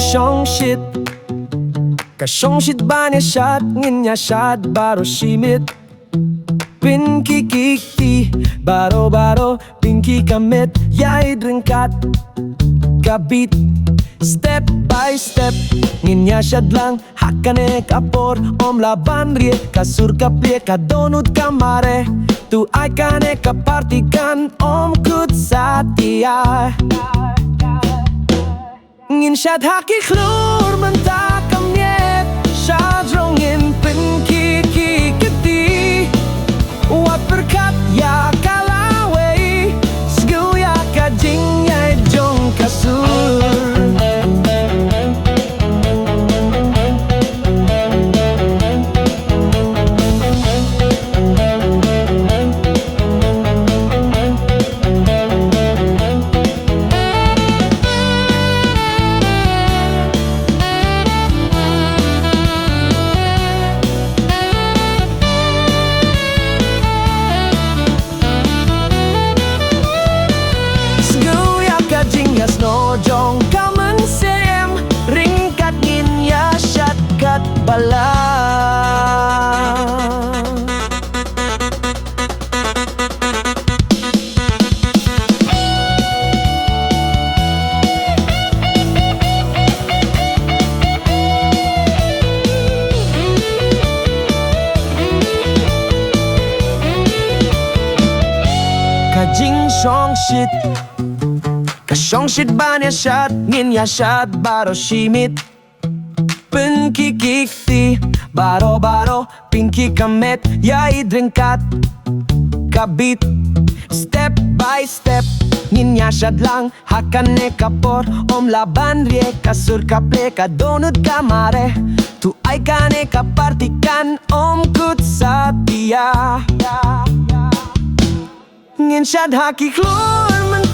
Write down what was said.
som shit Ka som shit banya shot Nginya shot baro shimit Pinky kikti Baro baro Pinky kamit Yai drinkat Kabit Step by step Nginya shad lang Hakane kapor Om laban rie Kasur kaplie Kadonut kamare Tu ai kane kapartikan Om kut satia Ngin shad haki klur Mentak kamyet Shad rongin Pinky kikti Wat berkat ya kalaway Sgu ya kajing ya jong kasur No jong kamen sem ringkat ngin ya syat kat bala Kajing song shit Kasong shit banya shot Ngin ya shot baro shimit Pinky kikti Baro baro Pinky kamet Yai drinkat Kabit Step by step Ngin ya shot lang Hakane kapor Om laban rie Kasur kaple Kadonut kamare Tu ai kane kapartikan Om kut satia Ngin shot haki klur